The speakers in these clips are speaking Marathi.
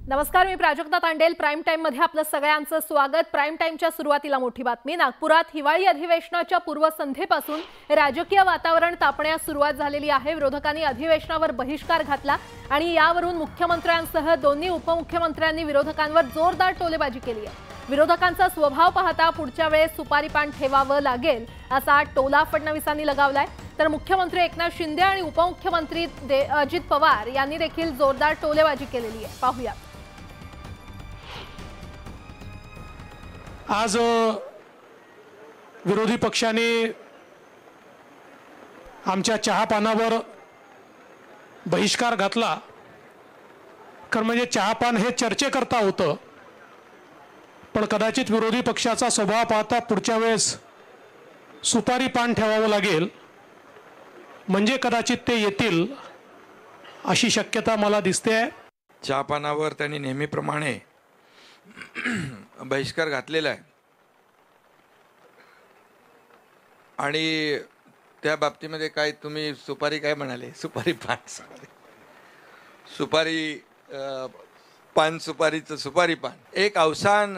नमस्कार, मी प्राजक्ता तांडेल. प्राइम टाइम मध्ये आपलं सगळ्यांचं स्वागत. प्राइम टाइमच्या सुरुवातीला मोठी बातमी. नागपुरात हिवाळी अधिवेशनाच्या पूर्वसंध्येपासून राजकीय वातावरण तापण्यास सुरुवात झालेली आहे. विरोधकांनी अधिवेशनावर बहिष्कार घातला आणि यावरून मुख्यमंत्र्यांसह दोन्ही उपमुख्यमंत्र्यांनी विरोधकांवर जोरदार टोलेबाजी केली आहे. विरोधकांचा स्वभाव पाहता पुढच्या वेळेस सुपारी पान ठेवावं लागेल असा टोला फडणवीसांनी लगावलाय. तर मुख्यमंत्री एकनाथ शिंदे आणि उपमुख्यमंत्री अजित पवार यांनी देखील जोरदार टोलेबाजी केलेली आहे. पाहूया. आज विरोधी पक्षाने आमच्या चहापानावर बहिष्कार घातला. कारण म्हणजे चहापान हे चर्चेकरता होतं, पण कदाचित विरोधी पक्षाचा स्वभाव पाहता पुढच्या वेळेस सुपारी पान ठेवावं लागेल, म्हणजे कदाचित ते येतील अशी शक्यता मला दिसते. चहापानावर त्यांनी नेहमीप्रमाणे बहिष्कार घातलेला आहे आणि त्या बाबतीमध्ये काय तुम्ही सुपारी काय म्हणाले? सुपारी पान, सुपारी पान, सुपारीचं सुपारी पान. एक अवसान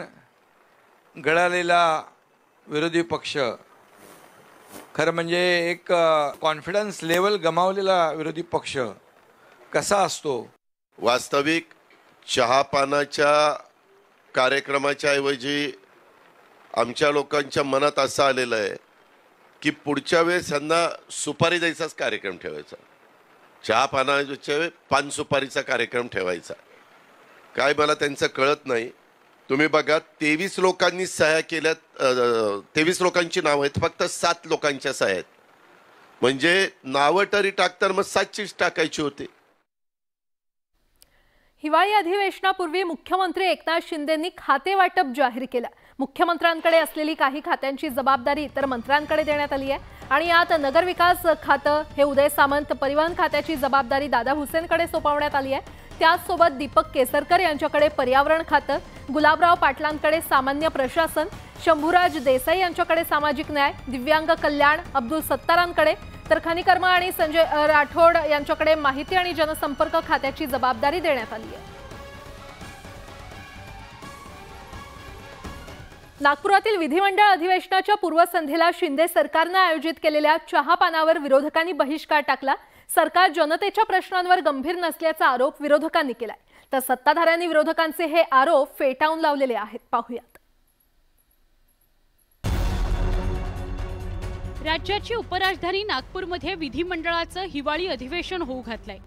गळालेला विरोधी पक्ष, खरं म्हणजे एक कॉन्फिडन्स लेवल गमावलेला विरोधी पक्ष कसा असतो. वास्तविक चहापानाच्या कार्यक्रमाच्या ऐवजी आमच्या लोकांच्या मनात असं आलेलं आहे की पुढच्या वेळेस यांना सुपारी द्यायचाच कार्यक्रम ठेवायचा. चहापानाच्या वेळेस पान सुपारीचा कार्यक्रम ठेवायचा. काय मला त्यांचं कळत नाही. तुम्ही बघा, 23 लोकांनी सह्या केल्यात. 23 लोकांची नावं आहेत, फक्त 7 लोकांच्या सह्या आहेत. म्हणजे नावं तरी टाकताना मग 7चीच टाकायची होती. हिवाळी अधिवेशनापूर्वी मुख्यमंत्री एकनाथ शिंदेंनी खाते वाटप जाहीर केलं. मुख्यमंत्र्यांकडे असलेली काही खात्यांची जबाबदारी इतर मंत्र्यांकडे देण्यात आली आहे आणि यात नगरविकास खातं हे उदय सामंत, परिवहन खात्याची जबाबदारी दादा भुसेंकडे सोपवण्यात आली आहे. त्याचसोबत दीपक केसरकर यांच्याकडे पर्यावरण खातं, गुलाबराव पाटलांकडे सामान्य प्रशासन, शंभूराज देसाई यांच्याकडे सामाजिक न्याय, दिव्यांग कल्याण अब्दुल सत्तारांकडे, तर खनिकर्म आणि संजय राठोड यांच्याकडे माहिती आणि जनसंपर्क खात्याची जबाबदारी देण्यात आली आहे. नागपुरातील विधिमंडळ अधिवेशनाच्या पूर्वसंध्येला शिंदे सरकारने आयोजित केलेल्या चहापानावर विरोधकांनी बहिष्कार टाकला. सरकार जनतेच्या प्रश्नांवर गंभीर नसल्याचा आरोप विरोधकांनी केलाय. तर सत्ताधाऱ्यांनी विरोधकांचे हे आरोप फेटाळून लावलेले आहेत. पाहूयात. राज्याची उपराजधानी नागपूरमध्ये विधिमंडळाचं हिवाळी अधिवेशन होऊ घातलंय.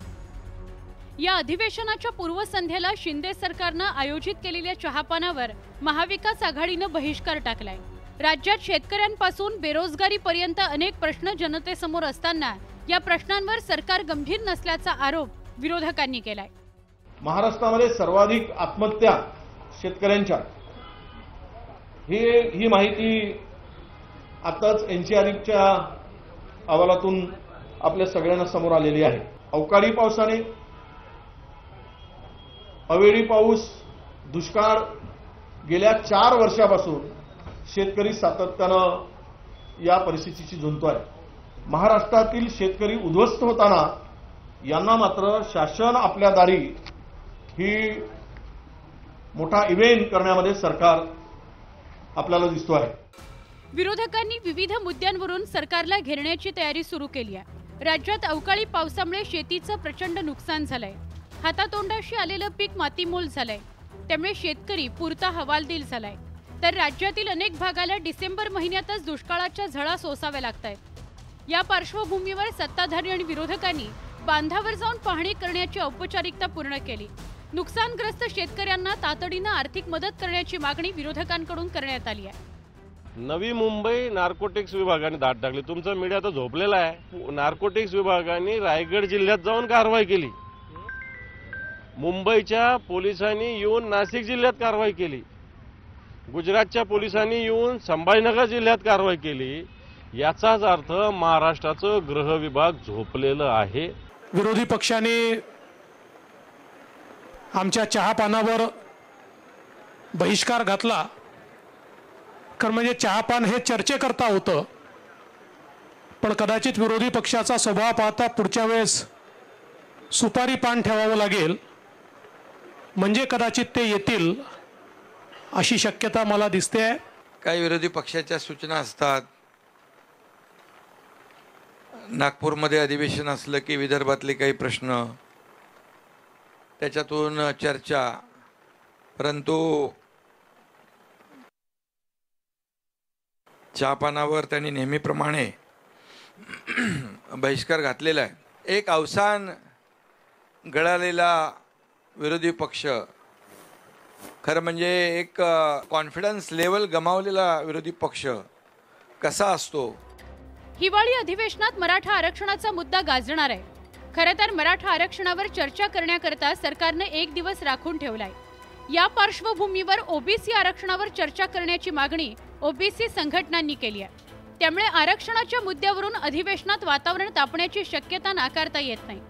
या अधिवेशनाच्या पूर्वसंध्येला शिंदे सरकारनं आयोजित केलेल्या चहापानावर महाविकास आघाडीनं बहिष्कार टाकलाय. राज्यात शेतकऱ्यांपासून बेरोजगारीपर्यंत अनेक प्रश्न जनतेसमोर असताना या प्रश्नांवर सरकार गंभीर नसल्याचा आरोप विरोधकांनी केलाय. महाराष्ट्रामध्ये सर्वाधिक आत्महत्या शेतकऱ्यांच्या, ही माहिती आताच एनसीआरच्या अहवालातून आपल्या सगळ्यांना समोर आलेली आहे. अवकाळी पावसाने, अवेळी पाऊस, दुष्काळ, गेल्या 4 वर्षापासून शेतकरी सातत्यानं या परिस्थितीची झुंजतोय. महाराष्ट्रातील शेतकरी उद्ध्वस्त होताना यांना मात्र शासन आपल्या दारी ही मोठा इव्हेंट करण्यामध्ये सरकार आपल्याला दिसतो आहे. विरोधकांनी विविध मुद्द्यांवरून सरकारला घेरण्याची तयारी सुरू केली आहे. राज्यात अवकाळी पावसामुळे शेतीचं प्रचंड नुकसान झालंय. हातातोंडाशी आलेलं पीक मातीमोल झालंय. त्यामुळे शेतकरी पुरता हवालदिल झालाय. तर राज्यातील अनेक भागाला डिसेंबर महिन्यातच दुष्काळाच्या झळा सोसाव्या लागतायत. या पार्श्वभूमीवर सत्ताधारी आणि विरोधकांनी बांधावर जाऊन पाहणी करण्याची औपचारिकता पूर्ण केली. नुकसानग्रस्त शेतकऱ्यांना तातडीनं आर्थिक मदत करण्याची मागणी विरोधकांकडून करण्यात आली आहे. नवी मुंबई नार्कोटिक्स विभागाने धाड टाकली. तुमचा मीडिया तर झोपलेला आहे. नार्कोटिक्स विभागाने रायगड जिल्ह्यात जाऊन कारवाई केली. मुंबईच्या पोलिसांनी येऊन नाशिक जिल्ह्यात कारवाई केली. गुजरातच्या पोलिसांनी येऊन संभाजीनगर जिल्ह्यात कारवाई केली. याचाच अर्थ महाराष्ट्राचं गृह विभाग झोपलेलं आहे. विरोधी पक्षाने आमच्या चहापानावर बहिष्कार घातला. कारण म्हणजे चहापान हे चर्चेकरता होतं, पण कदाचित विरोधी पक्षाचा स्वभाव पाहता पुढच्या वेळेस सुपारी पान ठेवावं लागेल, म्हणजे कदाचित ते येतील अशी शक्यता मला दिसते आहे. काही विरोधी पक्षाच्या सूचना असतात. नागपूरमध्ये अधिवेशन असलं की विदर्भातले काही प्रश्न, त्याच्यातून चर्चा, परंतु चहापानावर त्यांनी नेहमीप्रमाणे बहिष्कार घातलेला आहे. एक अवसान गळालेला विरोधी पक्ष, खरं म्हणजे एक कॉन्फिडन्स लेवल गमावलेला विरोधी पक्ष कसा असतो. हिवाळी अधिवेशनात मराठा आरक्षणाचा मुद्दा गाजणार आहे. खरं तर मराठा आरक्षणावर चर्चा करण्याकरता सरकारने एक दिवस राखून ठेवलाय. या पार्श्वभूमीवर ओबीसी आरक्षणावर चर्चा करण्याची मागणी ओबीसी संघटनांनी केली आहे. त्यामुळे आरक्षणाच्या मुद्द्यावरून अधिवेशनात वातावरण तापण्याची शक्यता नाकारता येत नाही.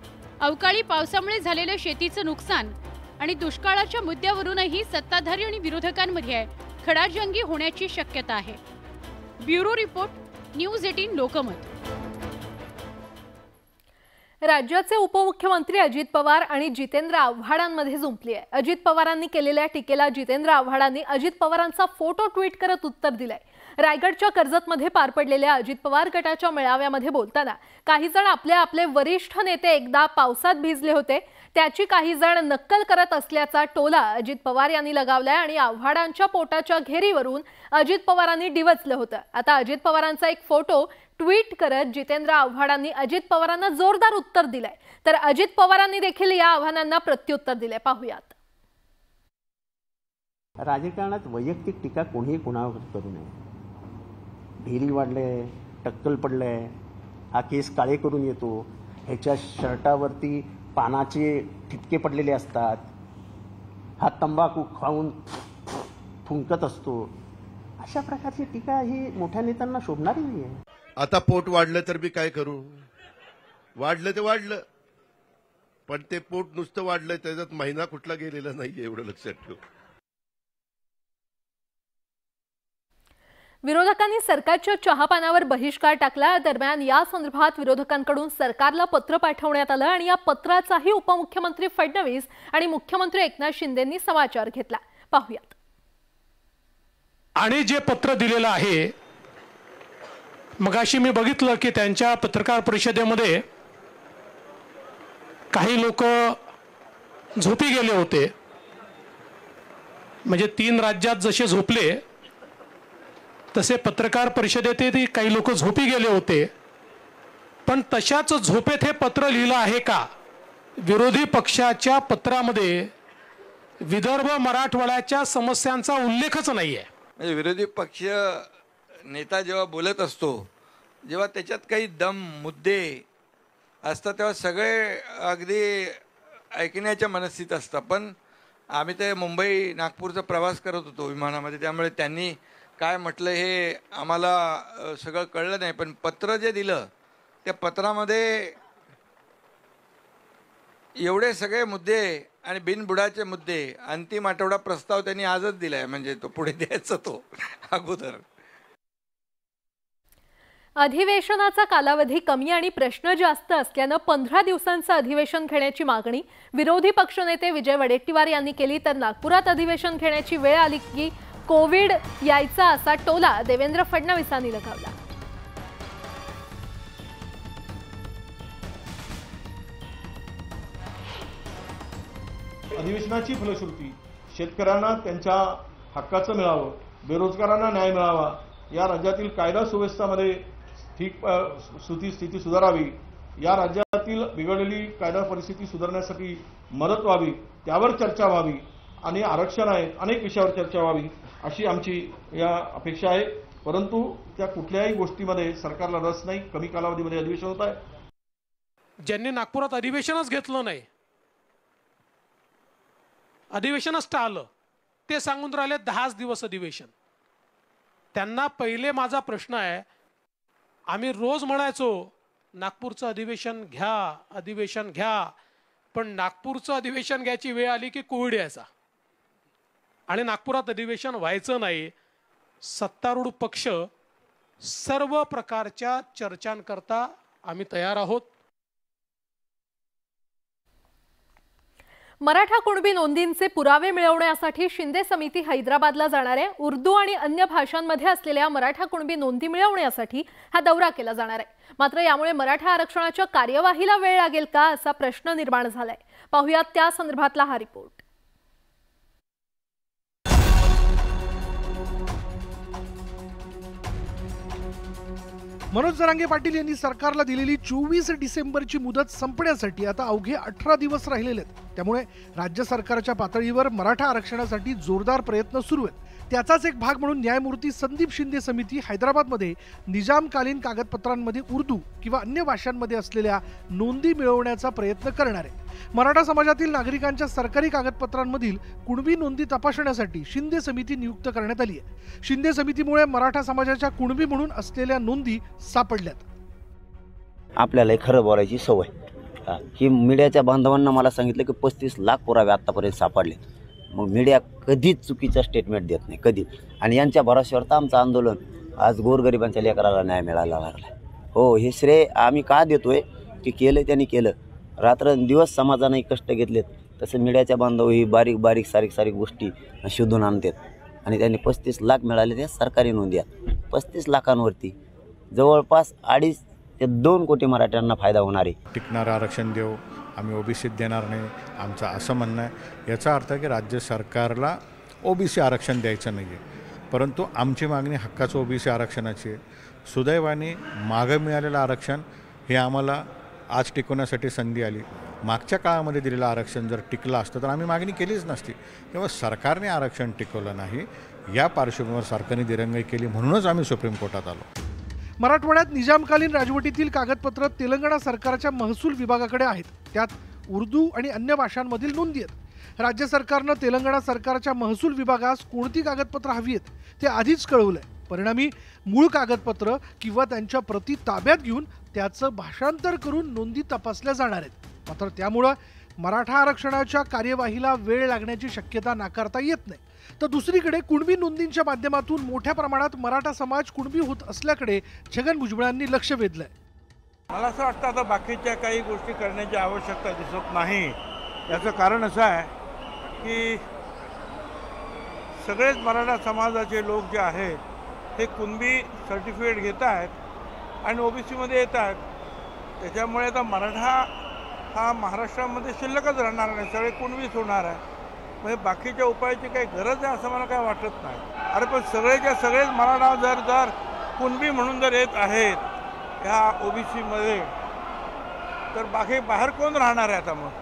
अवकाळी पावसामुळे झालेलं शेतीचं नुकसान आणि दुष्काळाच्या मुद्द्यावरूनही सत्ताधारी आणि विरोधकांमध्ये खडाजंगी होण्याची शक्यता आहे. Bureau report, news 18 Lokmat. राज्याचे उपमुख्यमंत्री अजित पवार आणि जितेंद्र आव्हाडांमध्ये जुंपली आहे. अजित पवारांनी केलेल्या टीकेला जितेंद्र आव्हाडांनी अजित पवारांचा फोटो ट्विट करत उत्तर दिलंय. रायगडच्या कर्जतमध्ये पार पडलेल्या अजित पवार गटाच्या मेळाव्यामध्ये बोलताना काही जण आपले वरिष्ठ नेते एकदा पावसात भिजले होते त्याची काही जण नक्कल करत असल्याचा टोला अजित पवार यांनी लगावलाय आणि आव्हाडांच्या पोटाच्या घेरीवरून अजित पवारांनी डिवचलं होतं. आता अजित पवारांचा एक फोटो ट्विट करत जितेंद्र आव्हाडांनी अजित पवारांना जोरदार उत्तर दिलंय. तर अजित पवारांनी देखील या आव्हानांना प्रत्युत्तर दिलंय. पाहूयात. राजकारणात वैयक्तिक टीका कोणीही कोणावर करू नये. ढेरी वाढले, टक्कल पडले, हा केस काळे करून येतो, ह्याच्या शर्टावरती पानाचे ठिपके पडलेले असतात, हा तंबाखू खाऊन फुंकत असतो, अशा प्रकारची टीका ही मोठ्या नेत्यांना शोभणारी नाही आहे. आता पोट वाढलं तर मी काय करू? वाढलं ते वाढलं, पण ते पोट नुसतं वाढलं त्याच्यात महिना कुठला गेलेला नाहीये, एवढं लक्षात ठेव. विरोधकांनी सरकारच्या चहापानावर बहिष्कार टाकला. दरम्यान या संदर्भात विरोधकांकडून सरकारला पत्र पाठवण्यात आलं आणि या पत्राचाही उपमुख्यमंत्री फडणवीस आणि मुख्यमंत्री एकनाथ शिंदेंनी समाचार घेतला. पाहूयात. आणि जे पत्र दिलेलं आहे, मगाशी मी बघितलं की त्यांच्या पत्रकार परिषदेमध्ये काही लोक झोपी गेले होते. म्हणजे 3 राज्यात जसे झोपले तसे पत्रकार परिषदेतही काही लोक झोपी गेले होते. पण तशाच झोपेत हे पत्र लिहिलं आहे का? विरोधी पक्षाच्या पत्रामध्ये विदर्भ मराठवाड्याच्या समस्यांचा उल्लेखच नाहीये. म्हणजे विरोधी पक्ष नेता जेव्हा बोलत असतो, जेव्हा त्याच्यात काही दम मुद्दे असतात तेव्हा सगळे अगदी ऐकण्याच्या मनस्थितीत असतात. पण आम्ही ते मुंबई नागपूरचा प्रवास करत होतो विमानामध्ये, त्यामुळे त्यांनी काय म्हटलं हे आम्हाला सगळं कळलं नाही. पण पत्र जे दिलं त्या पत्रामध्ये एवढे सगळे मुद्दे आणि बिनबुडाचे मुद्दे, अंतिम आठवडा प्रस्ताव त्यांनी आजच दिलाय, म्हणजे तो पुढे द्यायचा तो अगोदर. अधिवेशनाचा कालावधी कमी आणि प्रश्न जास्त असल्यानं 15 दिवसांचं अधिवेशन घेण्याची मागणी विरोधी पक्षनेते विजय वडेट्टीवार यांनी केली. तर नागपुरात अधिवेशन घेण्याची वेळ आली की कोविड यायचा असा टोला देवेंद्र फडणवीसांनी लगावला. अधिवेशनाची फलश्रुती शेतकऱ्यांना त्यांच्या हक्काचं मिळावं, बेरोजगारांना न्याय मिळावा, या राज्यातील कायदा सुव्यवस्थेमध्ये ठीक स्थिती सुधारावी, या राज्यातील बिघडलेली कायदा परिस्थिती सुधारण्यासाठी मदत व्हावी, त्यावर चर्चा व्हावी आणि आरक्षण आहे अनेक विषयावर चर्चा व्हावी अशी आमची या अपेक्षा आहे. परंतु त्या कुठल्याही गोष्टीमध्ये सरकारला रस नाही. कमी कालावधीमध्ये अधिवेशन होत आहे. ज्यांनी नागपुरात अधिवेशनच घेतलं नाही, अधिवेशनच टाळलं, ते सांगून राहिले 10 दिवस अधिवेशन. त्यांना पहिले माझा प्रश्न आहे, आम्ही रोज म्हणायचो नागपूरचं अधिवेशन घ्या, अधिवेशन घ्या, पण नागपूरचं अधिवेशन घ्यायची वेळ आली की कोविड यायचा आणि नागपुरात अधिवेशन व्हायचं नाही. सत्तारूढ पक्ष सर्व प्रकारच्या चर्चांकरता आम्ही तयार आहोत. मराठा कुणबी नोंदींचे पुरावे मिळवण्यासाठी शिंदे समिती हैदराबादला जाणार आहे। उर्दू आणि अन्य भाषांमध्ये असलेल्या मराठा कुणबी नोंदी मिळवण्यासाठी हा दौरा केला जाणार आहे। मात्र यामुळे मराठा आरक्षणाच्या कार्यवाहीला वेळ लागेल का असा प्रश्न निर्माण झालाय। पाहुयात त्या संदर्भातला हा रिपोर्ट। मनोज जरांगे पाटील यांनी सरकारला दिलेली 24 डिसेंबरची मुदत संपण्यासाठी आता अवघे 18 दिवस राहिलेले आहेत। त्यामुळे राज्य सरकारच्या पातळीवर मराठा आरक्षणासाठी जोरदार प्रयत्न सुरू आहेत। त्याचाच एक भाग म्हणून न्यायमूर्ती संदीप शिंदे समिती हैदराबादमध्ये निजामकालीन कागदपत्रांमध्ये उर्दू किंवा अन्य भाषांमध्ये असलेल्या नोंदी मिळवण्याचा प्रयत्न करणार आहे। मराठा समाजातील नागरिकांच्या सरकारी कागदपत्रांमधील कुणबी नोंदी तपासण्यासाठी शिंदे समिती नियुक्त करण्यात आली आहे। शिंदे समितीमुळे मराठा समाजाच्या कुणबी म्हणून असलेल्या नोंदी सापडल्यात। आपल्याला खरं बोलायची सवय ही मीडियाच्या बांधवांना मला सांगितलं की 35 लाख पुरावे आतापर्यंत सापडले। मग मीडिया कधीच चुकीचं स्टेटमेंट देत नाही कधी, आणि यांच्या भरोश्यावर तर आमचं आंदोलन आज गोरगरिबांच्या लेकराला न्याय मिळायला लागला। हो, हे श्रेय आम्ही का देतोय की केलं त्यांनी केलं, रात्रंदिवस समाजाने कष्ट घेतलेत, तसं मीडियाच्या बांधव ही बारीक बारीक सारीक गोष्टी शोधून आणतात आणि त्यांनी 35 लाख मिळाले त्या सरकारी नोंदी आहेत। 35 लाखांवरती जवळपास 2.5 ते 2 कोटी मराठ्यांना फायदा होणार आहे। टिकणारं आरक्षण देऊ, आम्ही ओबीसीत देणार नाही आमचं असं म्हणणं आहे। याचा अर्थ की राज्य सरकारला ओबीसी आरक्षण द्यायचं नाही आहे, परंतु आमची मागणी हक्काचं ओबीसी आरक्षणाची आहे। सुदैवाने मागं मिळालेलं आरक्षण हे आम्हाला आज टिकवण्यासाठी संधी आली। मागच्या काळामध्ये दिलेलं आरक्षण जर टिकलं असतं तर आम्ही मागणी केलीच नसती। तेव्हा सरकारने आरक्षण टिकवलं नाही, या पार्श्वभूमीवर सरकारने दिरंगाई केली, म्हणूनच आम्ही सुप्रीम कोर्टात आलो। मराठवाड्यात निजामकालीन राजवटीतील कागदपत्र तेलंगणा सरकारच्या महसूल विभागाकडे आहेत। त्यात उर्दू आणि अन्य भाषांमधील नोंदी आहेत। राज्य सरकारनं तेलंगणा सरकारच्या महसूल विभागास कोणती कागदपत्र हवी आहेत ते आधीच कळवलंय। परिणामी मूळ कागदपत्र किंवा त्यांच्या प्रती ताब्यात घेऊन त्याचं भाषांतर करून नोंदी तपासल्या जाणार आहेत। मात्र त्यामुळे मराठा आरक्षणाच्या कार्यवाहीला वेळ लागण्याची शक्यता नाकारता येत नाही। तर दुसरीकडे कुणबी नोंदींच्या माध्यमातून मोठ्या प्रमाणात मराठा समाज कुणबी होत असल्याकडे छगन भुजबळांनी लक्ष वेधलंय। मला असं वाटतं आता बाकीच्या काही गोष्टी करण्याची आवश्यकता दिसत नाही। याचं कारण असं आहे की सगळेच मराठा समाजाचे लोक जे आहेत हे कुणबी सर्टिफिकेट घेत आहेत आणि ओबीसीमध्ये येत आहेत। त्याच्यामुळे आता मराठा हा महाराष्ट्रामध्ये शिल्लकच राहणार नाही, सगळे कुणबीच होणार आहे। म्हणजे बाकीच्या उपायाची काही गरज आहे असं मला काय वाटत नाही। अरे पण सगळेच मराठा जर कुणबी म्हणून जर येत आहेत ह्या ओबीसीमध्ये, तर बाकी बाहेर कोण राहणार आहे आता? मग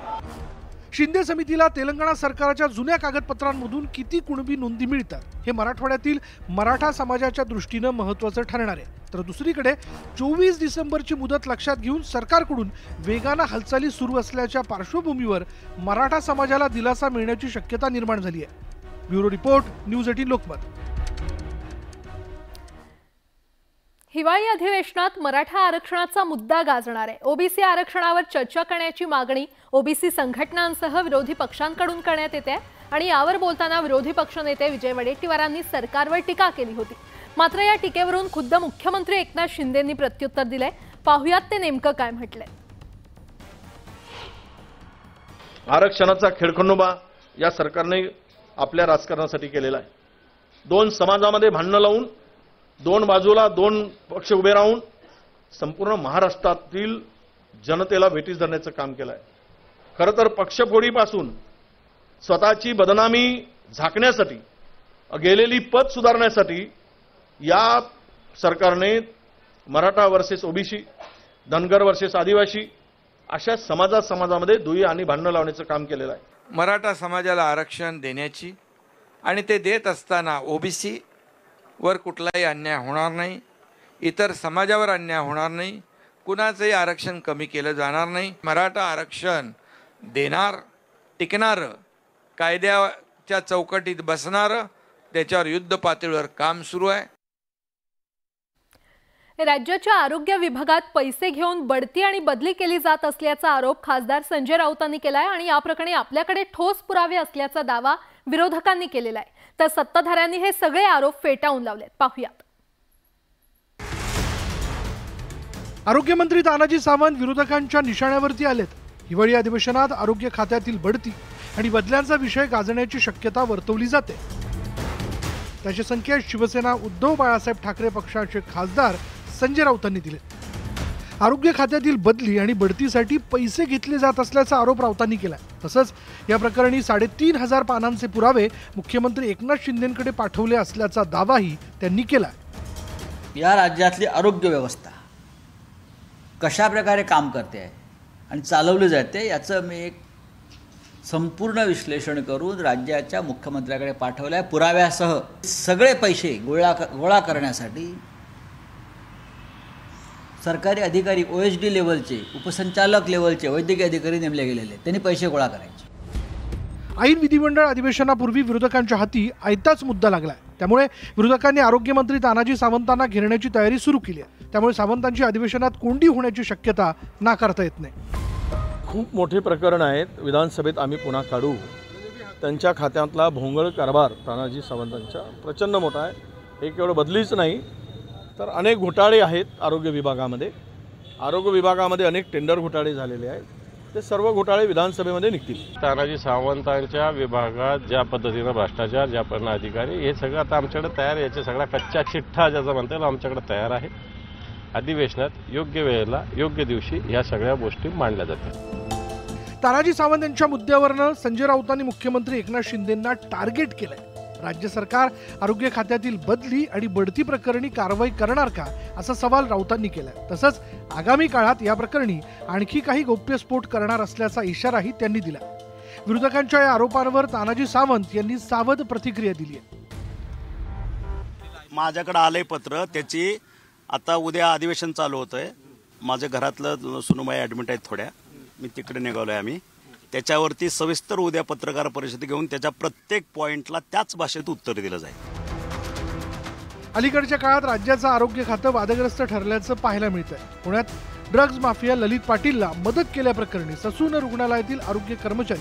शिंदे समितीला तेलंगणा सरकारच्या जुन्या कागदपत्रांमधून किती कुणबी नोंदी मिळतात हे मराठवाड्यातील मराठा समाजाच्या दृष्टीनं महत्त्वाचं ठरणार आहे। तर दुसरीकडे 24 डिसेंबरची मुदत लक्षात घेऊन सरकारकडून वेगानं हालचाली सुरू असल्याच्या पार्श्वभूमीवर मराठा समाजाला दिलासा मिळण्याची शक्यता निर्माण झाली आहे। Bureau report, news 18 Lokmat. हिवाळी अधिवेशनात मराठा आरक्षणाचा मुद्दा गाजणार आहे। ओबीसी आरक्षणावर चर्चा करण्याची मागणी ओबीसी संघटनांसह विरोधी पक्षांकडून करण्यात येते आणि यावर बोलताना विरोधी पक्षनेते विजय वडेट्टीवारांनी सरकारवर टीका केली होती। मात्र या टीकेवरून खुद्द मुख्यमंत्री एकनाथ शिंदेंनी प्रत्युत्तर दिले। पाहुयात ते नेमकं काय म्हटलंय। आरक्षणाचा खेळखंडोबा या सरकारने आपल्या राजकारणासाठी केलेला आहे। 2 समाजामध्ये भांडणं लावून 2 बाजूला 2 पक्ष उभे राहून संपूर्ण महाराष्ट्रातील जनतेला भेटीस धरण्याचं काम केलं आहे। खरं तर पक्षफोडीपासून स्वतःची बदनामी झाकण्यासाठी, गेलेली पद सुधारण्यासाठी या सरकारने Maratha versus OBC, Dhangar versus आदिवासी अशा समाजामध्ये दुई आणि भांडणं लावण्याचं काम केलेलं आहे। मराठा समाजाला आरक्षण देण्याची आणि ते देत असताना ओबीसी वर कुठलाही अन्याय होणार नाही, इतर समाजावर अन्याय होणार नाही, कुणाचंही आरक्षण कमी केलं जाणार नाही। मराठा आरक्षण देणार, टिकणारं, कायद्याच्या चौकटीत बसणारं, त्याच्यावर युद्ध पातळीवर काम सुरू आहे। राज्याच्या आरोग्य विभागात पैसे घेऊन बढती आणि बदली केली जात असल्याचा आरोप खासदार संजय राऊतांनी केलाय आणि या प्रकरणी आपल्याकडे ठोस पुरावे असल्याचा दावा विरोधकांनी केलेला आहे। तर सत्ताधाऱ्यांनी हे सगळे आरोप फेटाळून लावलेत। पाहुयात। आरोग्यमंत्री तानाजी सावंत विरोधकांच्या निशाण्यावरती आलेत। हिवाळी अधिवेशनात आरोग्य खात्यातील बढती आणि बदल्यांचा विषय गाजण्याची शक्यता वर्तवली जाते। त्याची संख्या शिवसेना उद्धव बाळासाहेब ठाकरे पक्षाचे खासदार संजय राऊतांनी दिले। आरोग्य खात्यातील बदली आणि बढतीसाठी पैसे घेतले जात असल्याचा आरोप राऊतांनी केला। तसंच या प्रकरणी 3500 पानांचे पुरावे मुख्यमंत्री एकनाथ शिंदेंकडे पाठवले असल्याचा दावाही त्यांनी केला। या राज्यातली आरोग्य व्यवस्था कशा प्रकारे काम करते आहे आणि चालवली जाते याचं मी एक संपूर्ण विश्लेषण करून राज्याच्या मुख्यमंत्र्याकडे पाठवल्या पुराव्यासह। सगळे पैसे गोळा करण्यासाठी सरकारी अधिकारी OHD लेवलचे, उपसंचालक लेवलचे वैद्यकीय अधिकारी नेमले गेलेले, त्यांनी पैसे गोळा करायचे। ऐन विधिमंडळ अधिवेशनापूर्वी विरोधकांच्या हाती आयताच मुद्दा लागलाय। त्यामुळे विरोधकांनी आरोग्यमंत्री तानाजी सावंतांना घेरण्याची तयारी सुरू केली आहे। त्यामुळे सावंतांची अधिवेशनात कोंडी होण्याची शक्यता नाकारता येत नाही। खूप मोठे प्रकरण आहेत, विधानसभेत आम्ही पुन्हा काढू। त्यांच्या खात्यातला भोंगळ कारभार तानाजी सावंतांचा प्रचंड मोठा आहे। हे केवळ बदलीच नाही तर अनेक घोटाळे आहेत आरोग्य विभागामध्ये। आरोग्य विभागामध्ये अनेक टेंडर घोटाळे झालेले आहेत, ते सर्व घोटाळे विधानसभेमध्ये निघतील। तानाजी सावंतांच्या विभागात ज्या पद्धतीनं भ्रष्टाचार, ज्या पद्धतीनं अधिकारी, हे सगळं आता आमच्याकडे तयार आहे। याचे सगळा कच्चा चिठ्ठा ज्याचा म्हणता येईल आमच्याकडे तयार आहे। अधिवेशनात योग्य वेळेला योग्य दिवशी ह्या सगळ्या गोष्टी मांडल्या जातील। तानाजी सावंत यांच्या मुद्द्यावरनं संजय राऊतांनी मुख्यमंत्री एकनाथ शिंदेंना टार्गेट केलंय। राज्य सरकार आरोग्य खात्यातील बदली आणि बढती प्रकरणी कारवाई करणार का असा सवाल राऊतांनी केलाय। तसंच आगामी काळात या प्रकरणी आणखी काही गौप्यस्फोट करणार असल्याचा इशाराही त्यांनी दिला। विरोधकांच्या या आरोपांवर तानाजी सावंत यांनी सावध प्रतिक्रिया दिली आहे। माझ्याकडे आलंय पत्र, त्याची आता उद्या अधिवेशन चालू होतंय। माझ्या घरातलं सुनुबाई ॲडमिट आहेत थोड्या, मी तिकडे निघालोय आम्ही। त्याच्यावरती सविस्तर उद्या पत्रकार परिषद घेऊन त्याच्या प्रत्येक पॉइंटला त्याच भाषेत उत्तर दिलं जाईल। अलीकडच्या काळात राज्याचं आरोग्य खातं वादग्रस्त ठरल्याचं पाहायला मिळतंय। पुण्यात ड्रग्ज माफिया ललित पाटीलला मदत केल्याप्रकरणी ससून रुग्णालयातील आरोग्य कर्मचारी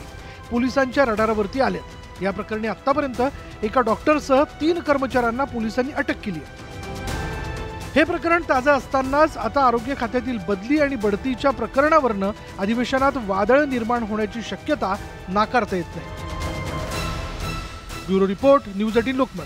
पोलिसांच्या रडारवरती आलेत। या प्रकरणी आतापर्यंत एका डॉक्टरसह 3 कर्मचाऱ्यांना पोलिसांनी अटक केली आहे। हे प्रकरण ताजं असतानाच आता आरोग्य खात्यातील बदली आणि बढतीच्या प्रकरणावरनं अधिवेशनात वादळ निर्माण होण्याची शक्यता नाकारता येत नाही। Bureau report, news 18 Lokmat.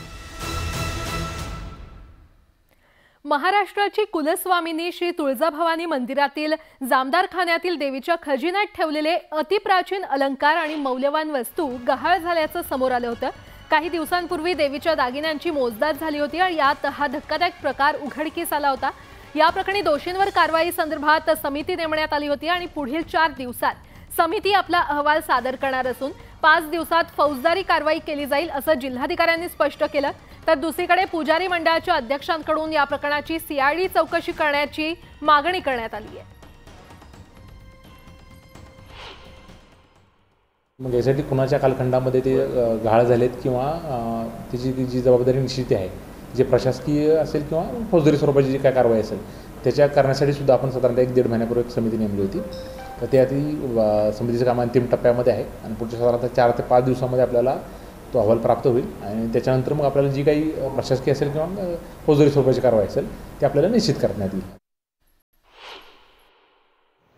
महाराष्ट्राची कुलस्वामिनी श्री तुळजाभवानी मंदिरातील जामदारखान्यातील देवीच्या खजिन्यात ठेवलेले अतिप्राचीन अलंकार आणि मौल्यवान वस्तू गहाळ झाल्याचं समोर आलं होतं। काही दिवसांपूर्वी देवीच्या दागिन्यांची मोजदाद झाली होती आणि यात हा धक्कादायक प्रकार उघडकीस आला होता। या प्रकरणी दोषींवर कारवाई संदर्भात समिती नेमण्यात आली होती आणि पुढील 4 दिवसात समिती आपला अहवाल सादर करणार असून 5 दिवसात फौजदारी कारवाई केली जाईल असं जिल्हाधिकाऱ्यांनी स्पष्ट केलं। तर दुसरीकडे पुजारी मंडळाच्या अध्यक्षांकडून या प्रकरणाची CID चौकशी करण्याची मागणी करण्यात आली आहे। मग यासाठी कुणाच्या कालखंडामध्ये ते गहाळ झालेत किंवा त्याची जी जबाबदारी निश्चित आहे, जे प्रशासकीय असेल किंवा फौजदारी स्वरूपाची जी काय कारवाई असेल त्याच्या करण्यासाठी सुद्धा आपण साधारणतः 1-1.5 महिन्यापूर्वी एक समिती नेमली होती। तर ते आधी समितीचं काम अंतिम टप्प्यामध्ये आहे आणि पुढच्या साधारणतः 4 ते 5 दिवसामध्ये आपल्याला तो अहवाल प्राप्त होईल आणि त्याच्यानंतर मग आपल्याला जी काही प्रशासकीय असेल किंवा फौजदारी स्वरूपाची कारवाई असेल ती आपल्याला निश्चित करण्यात येईल।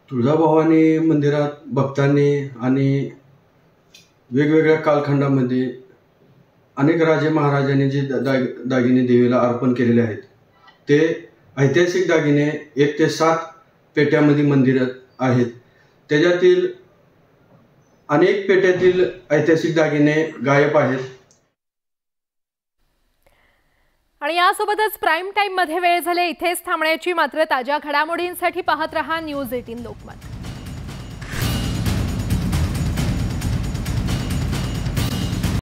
तुळजाभवानी मंदिरात भक्तांनी आणि वेगवेगळ्या कालखंडामध्ये अनेक राजे महाराजांनी जे दागिने देवीला अर्पण केलेले आहेत, ते ऐतिहासिक दागिने 1 ते 7 पेट्यामध्ये मंदिरात आहेत। त्याच्यातील अनेक पेट्यातील ऐतिहासिक दागिने गायब आहेत। आणि यासोबतच प्राईम टाइम मध्ये वेळ झाले इथेच थांबण्याची। मात्र ताज्या घडामोडींसाठी पाहत रहा न्यूज 18 लोकमत।